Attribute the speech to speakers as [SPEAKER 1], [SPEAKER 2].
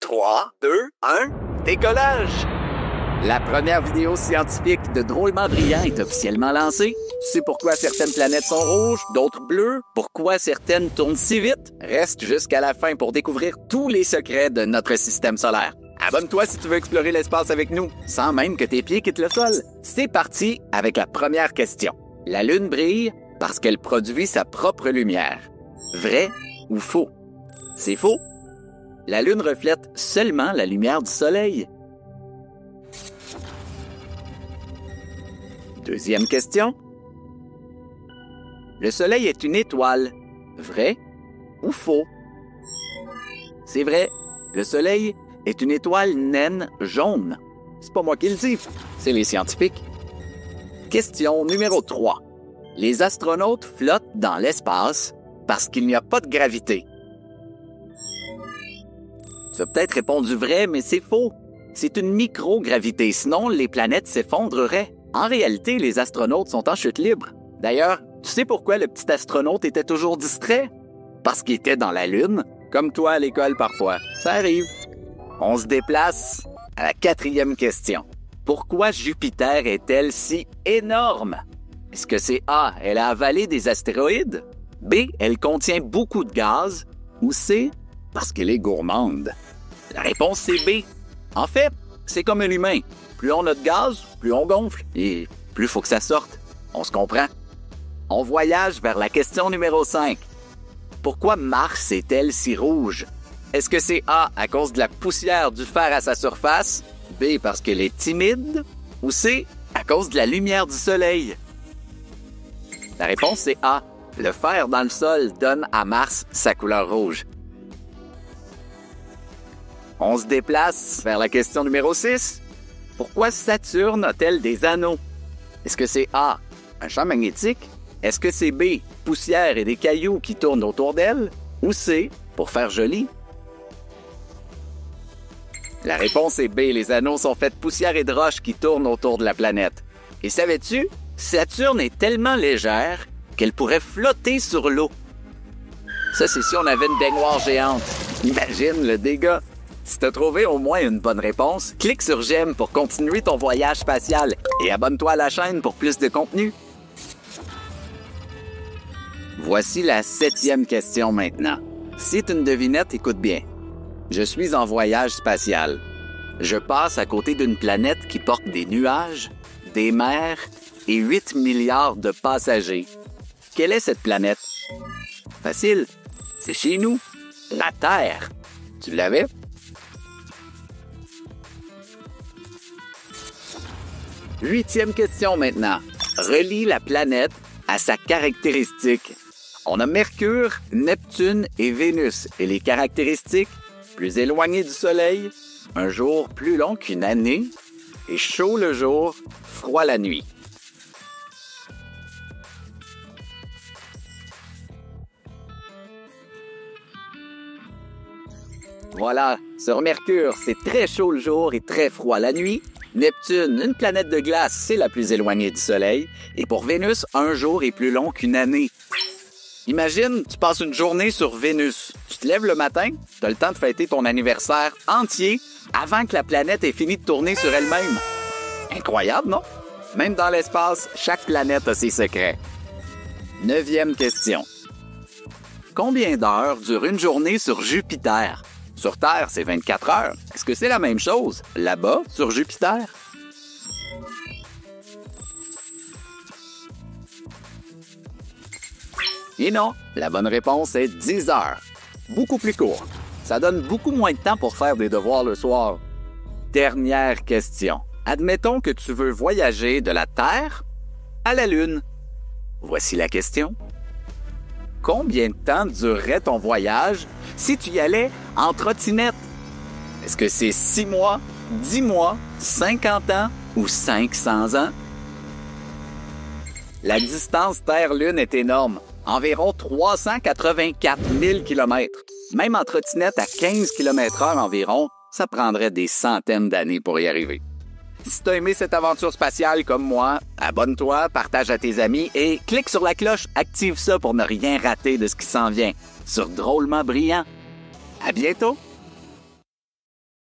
[SPEAKER 1] 3, 2, 1, décollage! La première vidéo scientifique de Drôlement Brillant est officiellement lancée. Tu sais pourquoi certaines planètes sont rouges, d'autres bleues, pourquoi certaines tournent si vite? Reste jusqu'à la fin pour découvrir tous les secrets de notre système solaire. Abonne-toi si tu veux explorer l'espace avec nous, sans même que tes pieds quittent le sol. C'est parti avec la première question. La Lune brille parce qu'elle produit sa propre lumière. Vrai ou faux? C'est faux. La Lune reflète seulement la lumière du Soleil. Deuxième question. Le Soleil est une étoile. Vrai ou faux? C'est vrai. Le Soleil est une étoile naine jaune. C'est pas moi qui le dis, c'est les scientifiques. Question numéro 3. Les astronautes flottent dans l'espace parce qu'il n'y a pas de gravité. Tu as peut-être répondu vrai, mais c'est faux. C'est une microgravité, sinon les planètes s'effondreraient. En réalité, les astronautes sont en chute libre. D'ailleurs, tu sais pourquoi le petit astronaute était toujours distrait? Parce qu'il était dans la Lune, comme toi à l'école parfois. Ça arrive. On se déplace à la 4e question. Pourquoi Jupiter est-elle si énorme? Est-ce que c'est A, elle a avalé des astéroïdes? B, elle contient beaucoup de gaz? Ou C, parce qu'elle est gourmande? La réponse, c'est B. En fait, c'est comme un humain. Plus on a de gaz, plus on gonfle. Et plus il faut que ça sorte. On se comprend? On voyage vers la question numéro 5. Pourquoi Mars est-elle si rouge? Est-ce que c'est A, à cause de la poussière du fer à sa surface? B, parce qu'elle est timide? Ou C, à cause de la lumière du Soleil? La réponse, c'est A. Le fer dans le sol donne à Mars sa couleur rouge. On se déplace vers la question numéro 6. Pourquoi Saturne a-t-elle des anneaux? Est-ce que c'est A, un champ magnétique? Est-ce que c'est B, poussière et des cailloux qui tournent autour d'elle? Ou C, pour faire joli? La réponse est B, les anneaux sont faits de poussière et de roches qui tournent autour de la planète. Et savais-tu? Saturne est tellement légère qu'elle pourrait flotter sur l'eau. Ça, c'est si on avait une baignoire géante. Imagine le dégât! Si t'as trouvé au moins une bonne réponse, clique sur j'aime pour continuer ton voyage spatial et abonne-toi à la chaîne pour plus de contenu. Voici la 7e question maintenant. C'est une devinette, écoute bien. Je suis en voyage spatial. Je passe à côté d'une planète qui porte des nuages, des mers et 8 milliards de passagers. Quelle est cette planète? Facile, c'est chez nous, la Terre. Tu l'avais? Huitième question maintenant. Relie la planète à sa caractéristique. On a Mercure, Neptune et Vénus. Et les caractéristiques, plus éloignées du Soleil, un jour plus long qu'une année, et chaud le jour, froid la nuit. Voilà, sur Mercure, c'est très chaud le jour et très froid la nuit. Neptune, une planète de glace, c'est la plus éloignée du Soleil. Et pour Vénus, un jour est plus long qu'une année. Imagine, tu passes une journée sur Vénus. Tu te lèves le matin, tu as le temps de fêter ton anniversaire entier avant que la planète ait fini de tourner sur elle-même. Incroyable, non? Même dans l'espace, chaque planète a ses secrets. 9e question. Combien d'heures dure une journée sur Jupiter? Sur Terre, c'est 24 heures. Est-ce que c'est la même chose là-bas, sur Jupiter? Et non, la bonne réponse est 10 heures. Beaucoup plus court. Ça donne beaucoup moins de temps pour faire des devoirs le soir. Dernière question. Admettons que tu veux voyager de la Terre à la Lune. Voici la question. Combien de temps durerait ton voyage si tu y allais en trottinette? Est-ce que c'est 6 mois, 10 mois, 50 ans ou 500 ans? La distance Terre-Lune est énorme, environ 384 000 km. Même en trottinette à 15 km/h environ, ça prendrait des centaines d'années pour y arriver. Si t'as aimé cette aventure spatiale comme moi, abonne-toi, partage à tes amis et clique sur la cloche, active ça pour ne rien rater de ce qui s'en vient sur Drôlement Brillant. À bientôt!